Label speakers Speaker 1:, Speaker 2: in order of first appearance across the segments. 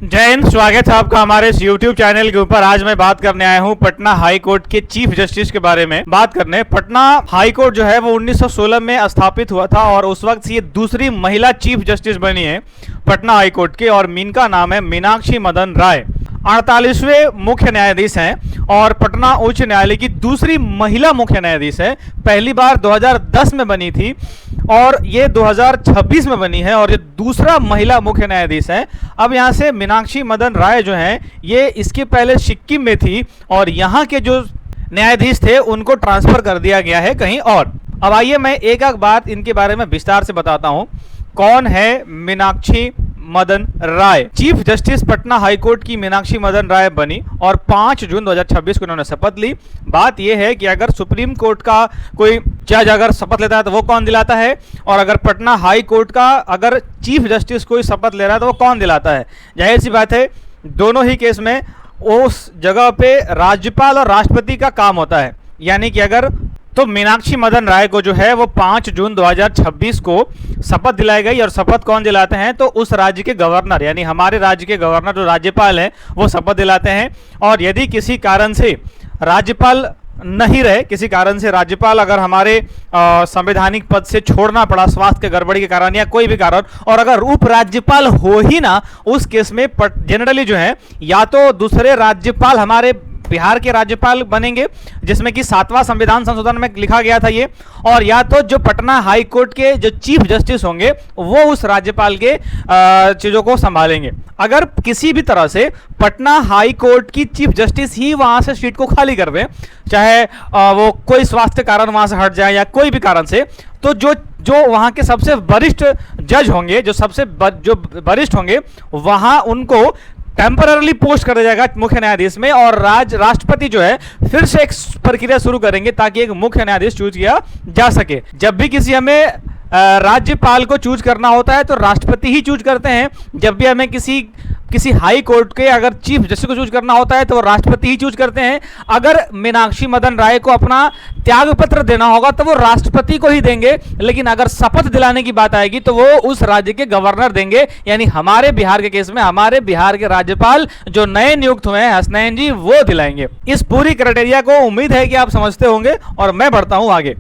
Speaker 1: जय हिंद। स्वागत है आपका हमारे इस YouTube चैनल के ऊपर। आज मैं बात करने आया हूं पटना हाई कोर्ट के चीफ जस्टिस के बारे में बात करने। पटना हाई कोर्ट जो है वो 1916 में स्थापित हुआ था और उस वक्त ये दूसरी महिला चीफ जस्टिस बनी है पटना हाई कोर्ट के, और इनका नाम है मीनाक्षी मदन राय। 48वें मुख्य न्यायाधीश हैं और पटना उच्च न्यायालय की दूसरी महिला मुख्य न्यायाधीश है। पहली बार 2010 में बनी थी और ये 2026 में बनी है और ये दूसरा महिला मुख्य न्यायाधीश है। अब यहाँ से मीनाक्षी मदन राय जो हैं ये इसके पहले सिक्किम में थी और यहाँ के जो न्यायाधीश थे उनको ट्रांसफर कर दिया गया है कहीं और। अब आइए मैं एक एक बात इनके बारे में विस्तार से बताता हूँ। कौन है Meenakshi Madan Rai? Chief justice Patna high court की मीनाक्षी मदन राय बनी और 5 जून 2026 को उन्होंने शपथ ली। बात यह है कि अगर सुप्रीम कोर्ट का कोई जज अगर शपथ लेता है तो वो कौन दिलाता है, और अगर पटना हाई कोर्ट का अगर चीफ जस्टिस कोई शपथ ले रहा है तो वो कौन दिलाता है। जाहिर सी बात है दोनों ही केस में उस जगह पे राज्यपाल और राष्ट्रपति का काम होता है। यानी कि अगर तो मीनाक्षी मदन राय को जो है वो 5 जून 2026 को शपथ दिलाई गई, और शपथ कौन दिलाते हैं तो उस राज्य के गवर्नर, यानी हमारे राज्य के गवर्नर जो राज्यपाल हैं वो शपथ दिलाते हैं। और यदि किसी कारण से राज्यपाल नहीं रहे, किसी कारण से राज्यपाल अगर हमारे संवैधानिक पद से छोड़ना पड़ा स्वास्थ्य के गड़बड़ी के कारण या कोई भी कारण, और अगर उप राज्यपाल हो ही ना, उस केस में जनरली जो है या तो दूसरे राज्यपाल हमारे बिहार के राज्यपाल बनेंगे, जिसमें कि 7वां संविधान संशोधन में लिखा गया था ये, और या तो जो पटना हाई कोर्ट के जो चीफ जस्टिस होंगे वो उस राज्यपाल के चीजों को संभालेंगे। अगर किसी भी तरह से पटना हाई कोर्ट की चीफ जस्टिस ही वहां से सीट को खाली कर दे, चाहे वो कोई स्वास्थ्य कारण वहां से हट जाए या कोई भी कारण से, तो जो वहां के सबसे वरिष्ठ जज होंगे, जो वरिष्ठ होंगे, वहां उनको टेम्पररी पोस्ट कर दिया जाएगा मुख्य न्यायाधीश में, और राष्ट्रपति जो है फिर से एक प्रक्रिया शुरू करेंगे ताकि एक मुख्य न्यायाधीश चूज किया जा सके। जब भी किसी हमें राज्यपाल को चूज करना होता है तो राष्ट्रपति ही चूज करते हैं। जब भी हमें किसी हाई कोर्ट के अगर चीफ जस्टिस को चूज करना होता है तो राष्ट्रपति ही चूज करते हैं। अगर मीनाक्षी मदन राय को अपना त्याग पत्र देना होगा तो वो राष्ट्रपति को ही देंगे, लेकिन अगर शपथ दिलाने की बात आएगी तो वो उस राज्य के गवर्नर देंगे। यानी हमारे बिहार के केस में हमारे बिहार के राज्यपाल जो नए नियुक्त हुए हैं हसनैन जी, वो दिलाएंगे। इस पूरी क्राइटेरिया को उम्मीद है कि आप समझते होंगे और मैं बढ़ता हूं आगे।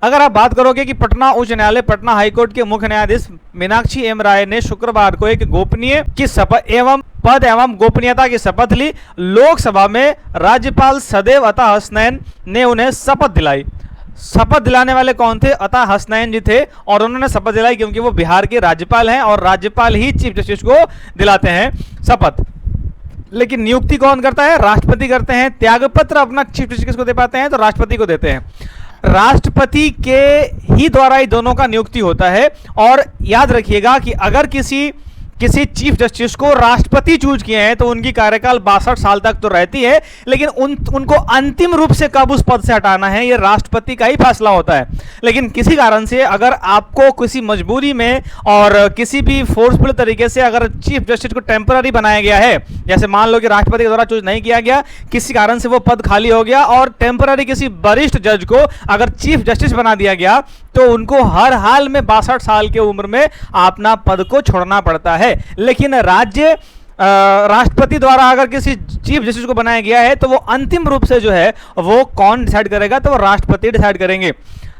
Speaker 1: अगर आप बात करोगे कि पटना उच्च न्यायालय पटना हाईकोर्ट के मुख्य न्यायाधीश मीनाक्षी एम राय ने शुक्रवार को एक गोपनीय की शपथ एवं गोपनीयता की शपथ ली। लोकसभा में राज्यपाल सदैव अता हसनैन ने उन्हें शपथ दिलाई। शपथ दिलाने वाले कौन थे? अता हसनैन जी थे, और उन्होंने शपथ दिलाई क्योंकि वो बिहार के राज्यपाल हैं और राज्यपाल ही चीफ जस्टिस को दिलाते हैं शपथ। लेकिन नियुक्ति कौन करता है? राष्ट्रपति करते हैं। त्यागपत्र अपना चीफ जस्टिस को दे पाते हैं तो राष्ट्रपति को देते हैं। राष्ट्रपति के ही द्वारा ही दोनों का नियुक्ति होता है। और याद रखिएगा कि अगर किसी चीफ जस्टिस को राष्ट्रपति चूज किए हैं तो उनकी कार्यकाल 62 साल तक तो रहती है, लेकिन उनको अंतिम रूप से कब उस पद से हटाना है ये राष्ट्रपति का ही फैसला होता है। लेकिन किसी कारण से अगर आपको किसी मजबूरी में और किसी भी फोर्सफुल तरीके से अगर चीफ जस्टिस को टेम्पररी बनाया गया है, जैसे मान लो कि राष्ट्रपति के द्वारा चूज नहीं किया गया, किसी कारण से वो पद खाली हो गया और टेम्पररी किसी वरिष्ठ जज को अगर चीफ जस्टिस बना दिया गया, तो उनको हर हाल में 62 साल की उम्र में अपना पद को छोड़ना पड़ता है। लेकिन राष्ट्रपति द्वारा अगर किसी चीफ जस्टिस को बनाया गया है तो वो अंतिम रूप से जो है वो कौन डिसाइड करेगा, तो वो राष्ट्रपति डिसाइड करेंगे।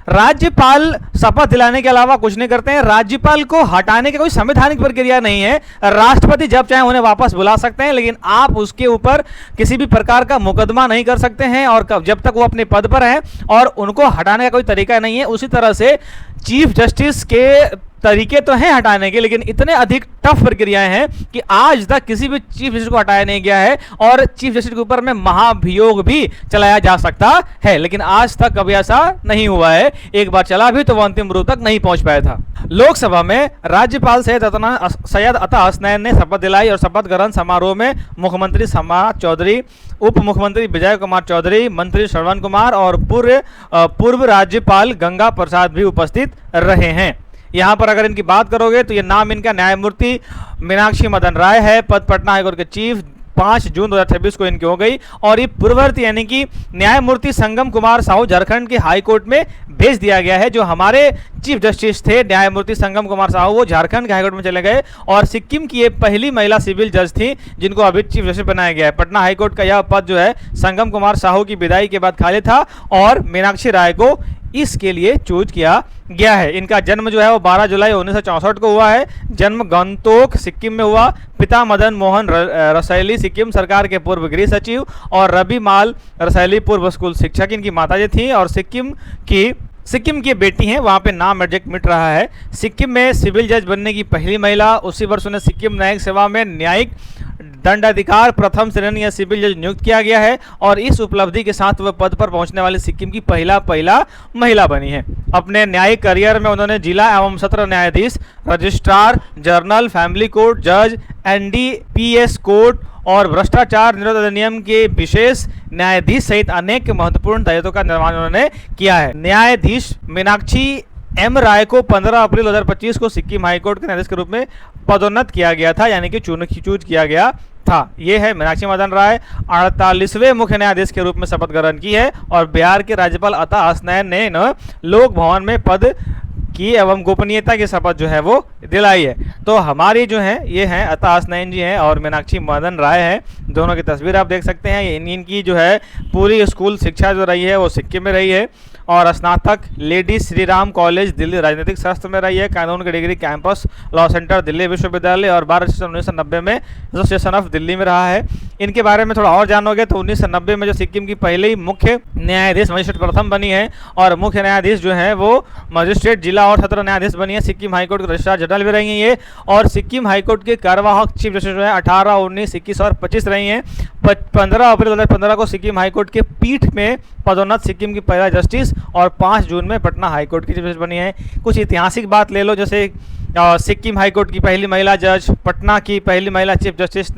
Speaker 1: राज्यपाल शपथ दिलाने के अलावा कुछ नहीं करते हैं। राज्यपाल को हटाने की कोई संवैधानिक प्रक्रिया नहीं है। राष्ट्रपति जब चाहे उन्हें वापस बुला सकते हैं, लेकिन आप उसके ऊपर किसी भी प्रकार का मुकदमा नहीं कर सकते हैं, और जब तक वो अपने पद पर हैं, और उनको हटाने का कोई तरीका नहीं है। उसी तरह से चीफ जस्टिस के तरीके तो हैं हटाने के, लेकिन इतने अधिक टफ प्रक्रियाएं हैं कि आज तक किसी भी चीफ जस्टिस को हटाया नहीं गया है, और चीफ जस्टिस के ऊपर में महाभियोग भी चलाया जा सकता है, लेकिन आज तक कभी ऐसा नहीं हुआ है। एक बार चला भी तो वो अंतिम रूप तक नहीं पहुंच पाया था। लोकसभा में राज्यपाल सैयद अता हसनैन ने शपथ दिलाई और शपथ ग्रहण समारोह में मुख्यमंत्री समाज चौधरी, उप मुख्यमंत्री विजय कुमार चौधरी, मंत्री श्रवण कुमार और पूर्व राज्यपाल गंगा प्रसाद भी उपस्थित रहे हैं। यहाँ पर अगर इनकी बात करोगे तो ये नाम इनका न्यायमूर्ति मीनाक्षी मदन राय है। पद पटना हाईकोर्ट के चीफ 5 जून 2026 को इनकी हो गई और ये पूर्ववर्ती यानी कि न्यायमूर्ति संगम कुमार साहू झारखंड के हाई कोर्ट में भेज दिया गया है। जो हमारे चीफ जस्टिस थे न्यायमूर्ति संगम कुमार साहू, वो झारखंड के हाईकोर्ट में चले गए और सिक्किम की ये पहली महिला सिविल जज थी जिनको अभी चीफ जस्टिस बनाया गया है। पटना हाईकोर्ट का यह पद जो है संगम कुमार साहू की विदाई के बाद खाली था और मीनाक्षी राय को इसके लिए चूज किया गया है। इनका जन्म जो है वो 12 जुलाई 1964 को हुआ है। जन्म गंगटोक सिक्किम में हुआ। पिता मदन मोहन रसैली सिक्किम सरकार के पूर्व गृह सचिव और रवि माल रसैली पूर्व स्कूल शिक्षक इनकी माताजी थी और सिक्किम की बेटी हैं, वहाँ पे नाम एडजेक्ट मिट रहा है। सिक्किम में सिविल जज बनने की पहली महिला। उसी वर्ष उन्हें सिक्किम न्यायिक सेवा में न्यायिक दंडाधिकार प्रथम श्रेणी या सिविल जज नियुक्त किया गया है और इस उपलब्धि के साथ वह पद पर पहुंचने वाली सिक्किम की पहला महिला बनी है। अपने न्यायिक करियर में उन्होंने जिला एवं सत्र न्यायाधीश, रजिस्ट्रार जनरल, फैमिली कोर्ट जज, NDPS कोर्ट और भ्रष्टाचार निरोध अधिनियम के विशेष न्यायाधीश सहित अनेक महत्वपूर्ण दायित्वों का निर्वहन उन्होंने किया है। न्यायाधीश मीनाक्षी M राय को 15 अप्रैल 2025 को सिक्किम हाईकोर्ट के न्यायाधीश के रूप में पदोन्नत किया गया था, यानी कि चूज किया गया था। ये है मीनाक्षी मदन राय 48वें मुख्य न्यायाधीश के रूप में शपथ ग्रहण की है और बिहार के राज्यपाल अता हसनैन ने लोक भवन में पद की एवं गोपनीयता की शपथ जो है वो दिलाई है। तो हमारी जो है ये हैं अता हसनैन जी हैं और मीनाक्षी मदन राय हैं। दोनों की तस्वीर आप देख सकते हैं। इनकी जो है पूरी स्कूल शिक्षा जो रही है वो सिक्किम में रही है और स्नातक लेडी श्री राम कॉलेज दिल्ली राजनीतिक शास्त्र में रही है। कानून की degree campus law centre Delhi विश्वविद्यालय और बार 1990 में एसोसिएशन ऑफ दिल्ली में रहा है। इनके बारे में थोड़ा और जानोगे तो 1990 में जो सिक्किम की पहली मुख्य न्यायाधीश मजिस्ट्रेट प्रथम बनी है और मुख्य न्यायाधीश जो है वो मजिस्ट्रेट जिला और सत्र न्यायाधीश बनी है। सिक्किम हाईकोर्ट के रजिस्ट्रार जनरल भी रही हैं ये और सिक्किम हाईकोर्ट के कार्यवाहक चीफ जस्टिस जो है 18, 19, 21 और 25 रही हैं। 15 अप्रैल 2015 को सिक्किम हाईकोर्ट के पीठ में पदोन्नत सिक्किम की पहला जस्टिस और 5 जून में पटना हाईकोर्ट की चीफ जस्टिस बनी है। कुछ ऐतिहासिक बात ले लो, जैसे सिक्किम हाईकोर्ट की पहली महिला जज, पटना की पहली महिला चीफ जस्टिस,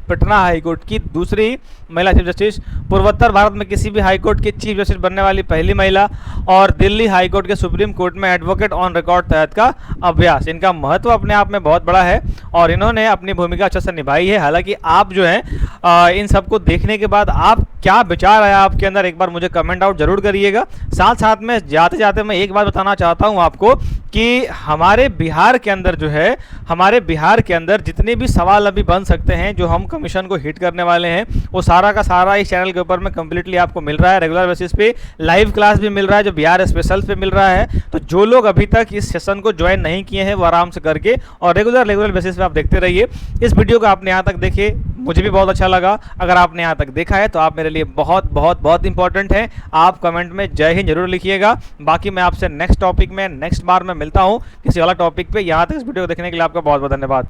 Speaker 1: पटना हाईकोर्ट की दूसरी महिला चीफ जस्टिस, पूर्वोत्तर भारत में किसी भी हाईकोर्ट के चीफ जस्टिस बनने वाली पहली महिला और दिल्ली हाईकोर्ट के सुप्रीम कोर्ट में एडवोकेट ऑन रिकॉर्ड तहत का अभ्यास। इनका महत्व अपने आप में बहुत बड़ा है और इन्होंने अपनी भूमिका अच्छे से निभाई है। हालांकि आप जो है इन सबको देखने के बाद आप क्या विचार आया आपके अंदर, एक बार मुझे कमेंट आउट जरूर करिएगा। साथ साथ में जाते जाते मैं एक बात बताना चाहता हूँ आपको कि हमारे बिहार के अंदर जो है, हमारे बिहार के अंदर जितने भी सवाल अभी बन सकते हैं जो हम कमीशन को हिट करने वाले हैं, वो सारा का सारा इस चैनल के ऊपर में कंप्लीटली आपको मिल रहा है। रेगुलर बेसिस पे लाइव क्लास भी मिल रहा है जो बिहार स्पेशल पे मिल रहा है। तो जो लोग अभी तक इस सेशन को ज्वाइन नहीं किए हैं वो आराम से करके और रेगुलर बेसिस पे आप देखते रहिए। इस वीडियो को आपने यहाँ तक देखे, मुझे भी बहुत अच्छा लगा। अगर आपने यहाँ तक देखा है तो आप मेरे लिए बहुत बहुत बहुत इंपॉर्टेंट हैं। आप कमेंट में जय हिंद जरूर लिखिएगा। बाकी मैं आपसे नेक्स्ट टॉपिक में नेक्स्ट बार में मिलता हूँ किसी अलग टॉपिक पे। यहाँ तक इस वीडियो को देखने के लिए आपका बहुत बहुत धन्यवाद।